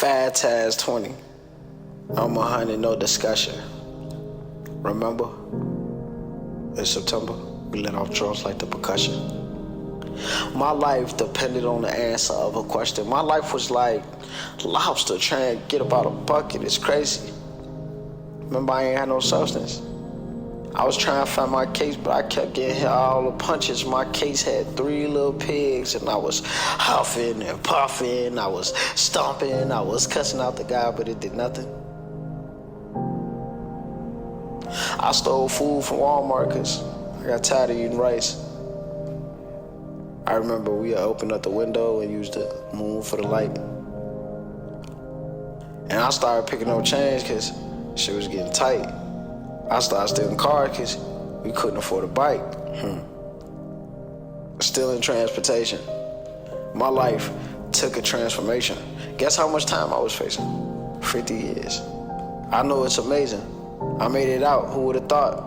Fat Taz 20. I'm 100, no discussion. Remember? In September, we let off drums like the percussion. My life depended on the answer of a question. My life was like lobster trying to get up out a bucket. It's crazy. Remember, I ain't had no substance. I was trying to find my case, but I kept getting hit all the punches. My case had 3 little pigs, and I was huffing and puffing. I was stomping. I was cussing out the guy, but it did nothing. I stole food from Walmart because I got tired of eating rice. I remember we opened up the window and used the moon for the light. And I started picking up change because shit was getting tight. I started stealing cars because we couldn't afford a bike. Stealing transportation. My life took a transformation. Guess how much time I was facing? 50 years. I know it's amazing. I made it out. Who would have thought?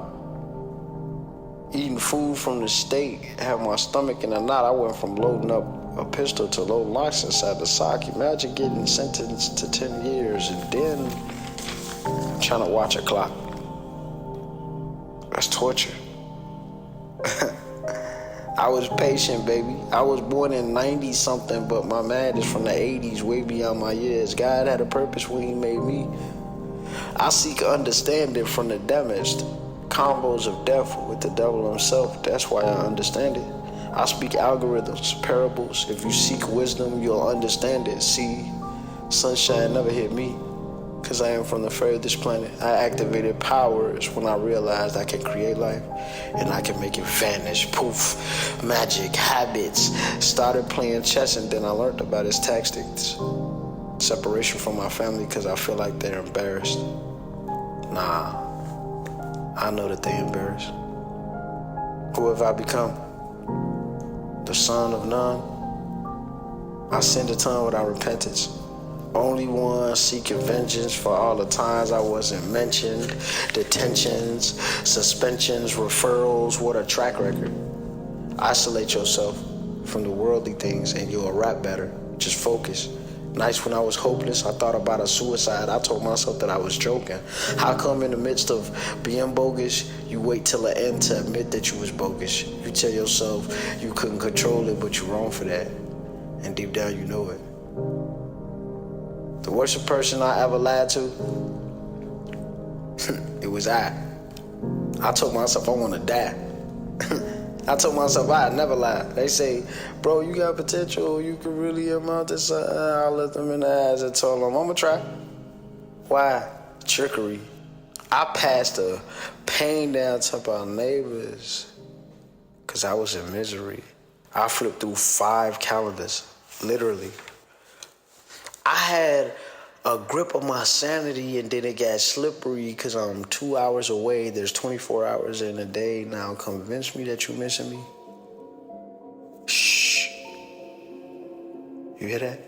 Eating food from the state had my stomach in a knot. I went from loading up a pistol to loading locks inside the sock. Imagine getting sentenced to 10 years and then trying to watch a clock. That's torture. I was patient, baby. I was born in 90-something, but my mind is from the 80s, way beyond my years. God had a purpose when he made me. I seek understanding from the damaged. Combos of death with the devil himself. That's why I understand it. I speak algorithms, parables. If you seek wisdom, you'll understand it. See, sunshine never hit me, because I am from the furthest planet. I activated powers when I realized I can create life, and I can make it vanish. Poof, magic, habits. Started playing chess, and then I learned about its tactics. Separation from my family because I feel like they're embarrassed. Nah, I know that they embarrassed. Who have I become? The son of none. I sinned a ton without repentance. Only one seeking vengeance for all the times I wasn't mentioned. Detentions, suspensions, referrals, what a track record. Isolate yourself from the worldly things and you'll rap better. Just focus. Nights when I was hopeless, I thought about a suicide. I told myself that I was joking. How come in the midst of being bogus, you wait till the end to admit that you was bogus? You tell yourself you couldn't control it, but you're wrong for that. And deep down you know it. The worst person I ever lied to, it was I. I told myself I want to die. I told myself I'd never lie. They say, bro, you got potential. You could really amount to something. I looked them in the eyes and told them, I'm going to try. Why? Trickery. I passed the pain down to our neighbors because I was in misery. I flipped through 5 calendars, literally. I had a grip of my sanity, and then it got slippery because I'm 2 hours away. There's 24 hours in a day. Now convince me that you're missing me. Shh. You hear that?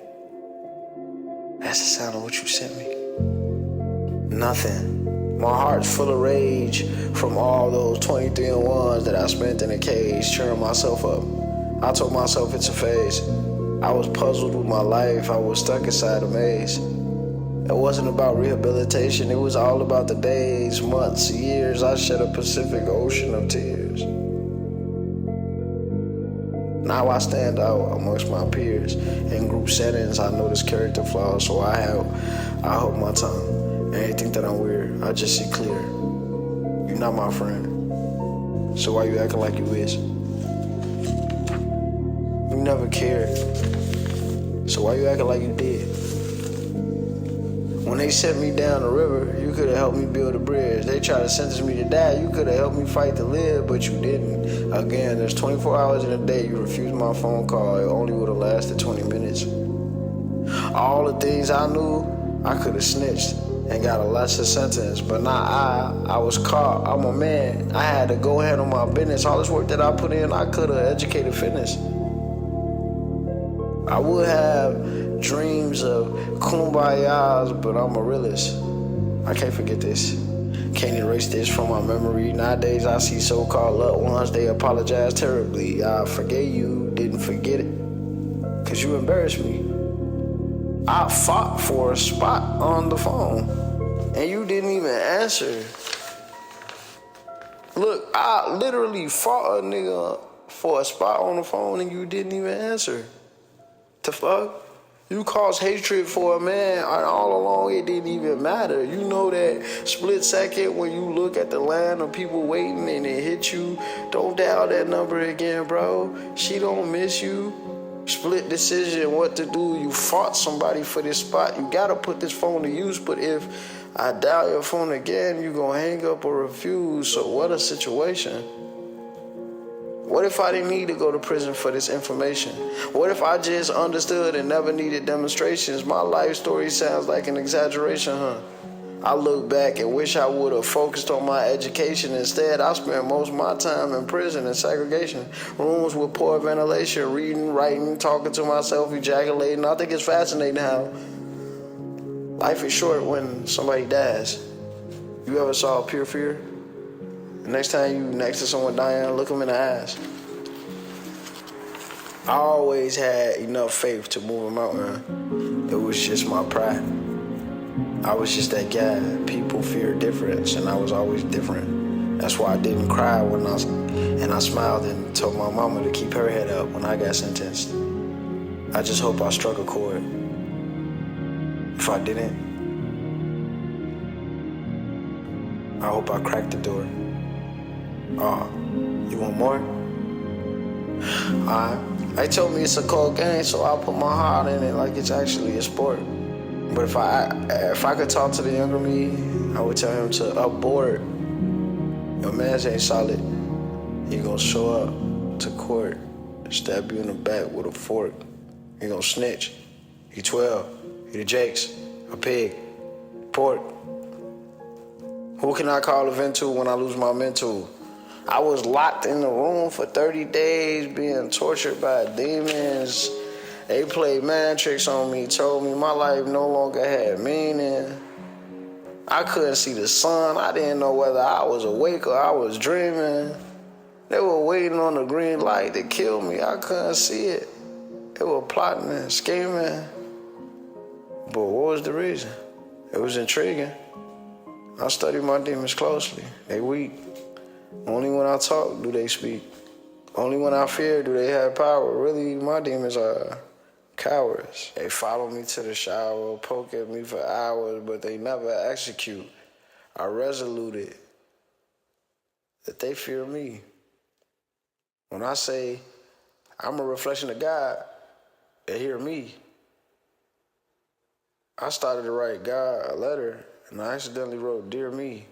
That's the sound of what you sent me. Nothing. My heart's full of rage from all those 23-1s that I spent in a cage, cheering myself up. I told myself it's a phase. I was puzzled with my life. I was stuck inside a maze. It wasn't about rehabilitation. It was all about the days, months, years. I shed a Pacific Ocean of tears. Now I stand out amongst my peers. In group settings, I notice character flaws, so I hold my tongue. And they think that I'm weird. I just see clear. You're not my friend. So why you acting like you is? You never cared. So why you acting like you did? When they sent me down the river, you could have helped me build a bridge. They tried to sentence me to die. You could have helped me fight to live, but you didn't. Again, there's 24 hours in a day. You refused my phone call. It only would have lasted 20 minutes. All the things I knew, I could have snitched and got a lesser sentence, but not I. I was caught. I'm a man. I had to go handle my business. All this work that I put in, I could have educated fitness. I would have dreams of kumbayas, but I'm a realist. I can't forget this. Can't erase this from my memory. Nowadays I see so-called loved ones, they apologize terribly. I forgave you, didn't forget it, 'cause you embarrassed me. I fought for a spot on the phone, and you didn't even answer. Look, I literally fought a nigga for a spot on the phone, and you didn't even answer. The fuck? You caused hatred for a man, and all along it didn't even matter. You know that split second when you look at the line of people waiting and it hit you, don't dial that number again, bro. She don't miss you. Split decision, what to do. You fought somebody for this spot. You gotta put this phone to use, but if I dial your phone again, you gonna hang up or refuse. So what a situation. What if I didn't need to go to prison for this information? What if I just understood and never needed demonstrations? My life story sounds like an exaggeration, huh? I look back and wish I would have focused on my education. Instead, I spent most of my time in prison in segregation. Rooms with poor ventilation, reading, writing, talking to myself, ejaculating. I think it's fascinating how life is short when somebody dies. You ever saw pure fear? The next time you next to someone dying, look them in the eyes. I always had enough faith to move a mountain. It was just my pride. I was just that guy. People fear difference, and I was always different. That's why I didn't cry and I smiled and told my mama to keep her head up when I got sentenced. I just hope I struck a chord. If I didn't, I hope I cracked the door. Oh, you want more? Alright. They told me it's a cold game, so I'll put my heart in it like it's actually a sport. But if I could talk to the younger me, I would tell him to abort. Your man's ain't solid. He gonna show up to court, stab you in the back with a fork. He gonna snitch. He 12. He the Jakes. A pig. Pork. Who can I call a vent to when I lose my mental? I was locked in the room for 30 days being tortured by demons. They played mind tricks on me, told me my life no longer had meaning. I couldn't see the sun. I didn't know whether I was awake or I was dreaming. They were waiting on the green light to kill me. I couldn't see it. They were plotting and scheming. But what was the reason? It was intriguing. I studied my demons closely. They weak. Only when I talk do they speak. Only when I fear do they have power. Really, my demons are cowards. They follow me to the shower, poke at me for hours, but they never execute. I resoluted that they fear me. When I say I'm a reflection of God, they hear me. I started to write God a letter, and I accidentally wrote, "Dear me."